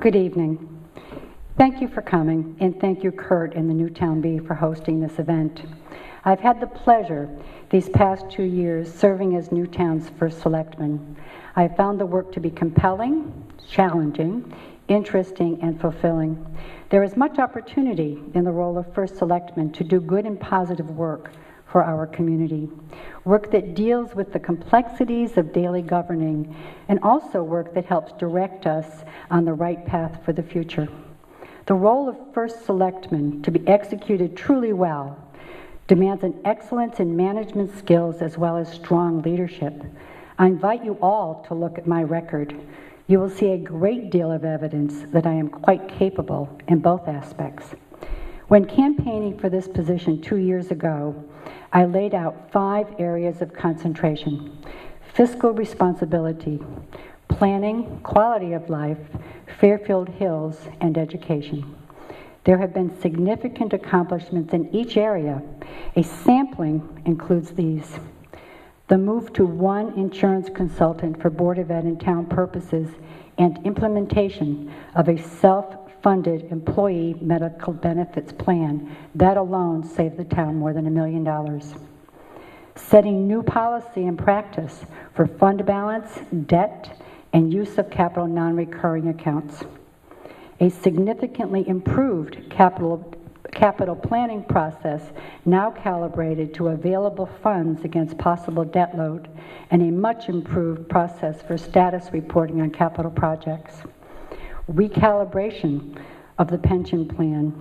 Good evening. Thank you for coming, and thank you, Kurt and the Newtown Bee, for hosting this event. I've had the pleasure these past 2 years serving as Newtown's first selectman. I have found the work to be compelling, challenging, interesting, and fulfilling. There is much opportunity in the role of first selectman to do good and positive work for our community. Work that deals with the complexities of daily governing, and also work that helps direct us on the right path for the future. The role of first selectman, to be executed truly well, demands an excellence in management skills as well as strong leadership. I invite you all to look at my record. You will see a great deal of evidence that I am quite capable in both aspects. When campaigning for this position 2 years ago, I laid out 5 areas of concentration: fiscal responsibility, planning, quality of life, Fairfield Hills, and education. There have been significant accomplishments in each area. A sampling includes these: the move to one insurance consultant for Board of Ed and town purposes, and implementation of a self-funded employee medical benefits plan. That alone saved the town more than $1 million. Setting new policy and practice for fund balance, debt, and use of capital non-recurring accounts. A significantly improved capital planning process, now calibrated to available funds against possible debt load, and a much improved process for status reporting on capital projects. Recalibration of the pension plan.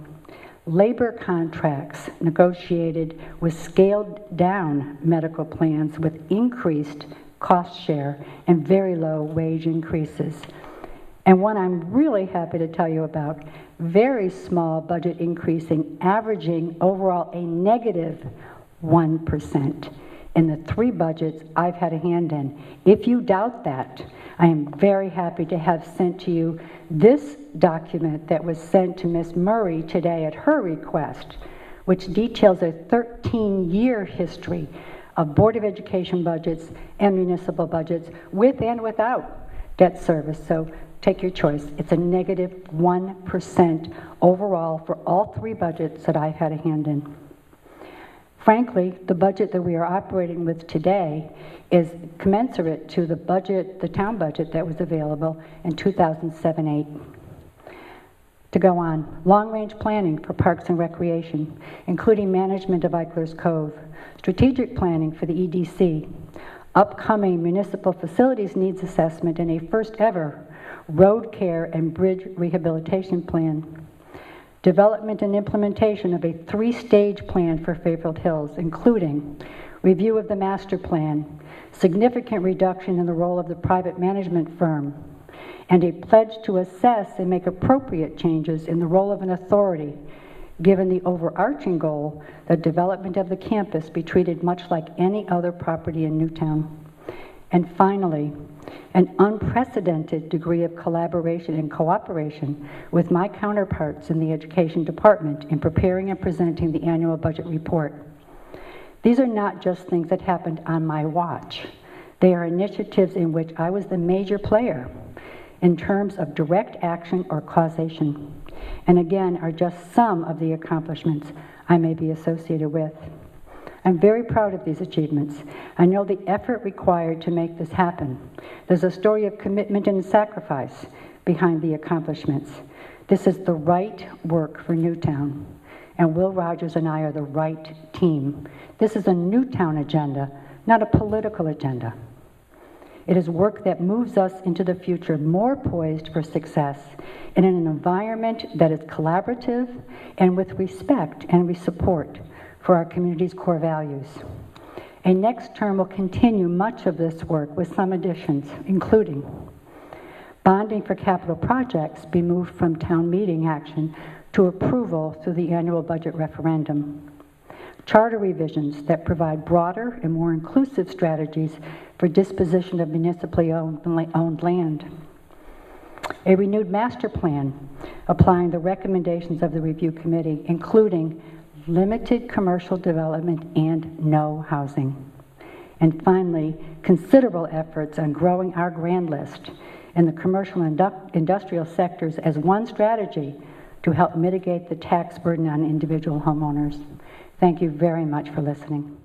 Labor contracts negotiated with scaled down medical plans with increased cost share and very low wage increases. And one I'm really happy to tell you about, very small budget increasing, averaging overall a negative 1% in the 3 budgets I've had a hand in. If you doubt that, I am very happy to have sent to you this document that was sent to Ms. Murray today at her request, which details a 13-year history of Board of Education budgets and municipal budgets with and without debt service. So take your choice. It's a negative 1% overall for all 3 budgets that I've had a hand in. Frankly, the budget that we are operating with today is commensurate to the budget, the town budget that was available in 2007-8. To go on, long-range planning for parks and recreation, including management of Eichler's Cove, strategic planning for the EDC, upcoming municipal facilities needs assessment, and a first-ever road care and bridge rehabilitation plan. Development and implementation of a 3-stage plan for Fairfield Hills, including review of the master plan, significant reduction in the role of the private management firm, and a pledge to assess and make appropriate changes in the role of an authority, given the overarching goal that development of the campus be treated much like any other property in Newtown. And finally, an unprecedented degree of collaboration and cooperation with my counterparts in the Education Department in preparing and presenting the annual budget report. These are not just things that happened on my watch. They are initiatives in which I was the major player in terms of direct action or causation, and again are just some of the accomplishments I may be associated with. I'm very proud of these achievements. I know the effort required to make this happen. There's a story of commitment and sacrifice behind the accomplishments. This is the right work for Newtown, and Will Rogers and I are the right team. This is a Newtown agenda, not a political agenda. It is work that moves us into the future more poised for success in an environment that is collaborative and with respect and we support for our community's core values. A next term will continue much of this work with some additions, including bonding for capital projects be moved from town meeting action to approval through the annual budget referendum. Charter revisions that provide broader and more inclusive strategies for disposition of municipally owned land. A renewed master plan applying the recommendations of the review committee, including limited commercial development and no housing. And finally, considerable efforts on growing our grand list, in the commercial and industrial sectors as one strategy to help mitigate the tax burden on individual homeowners. Thank you very much for listening.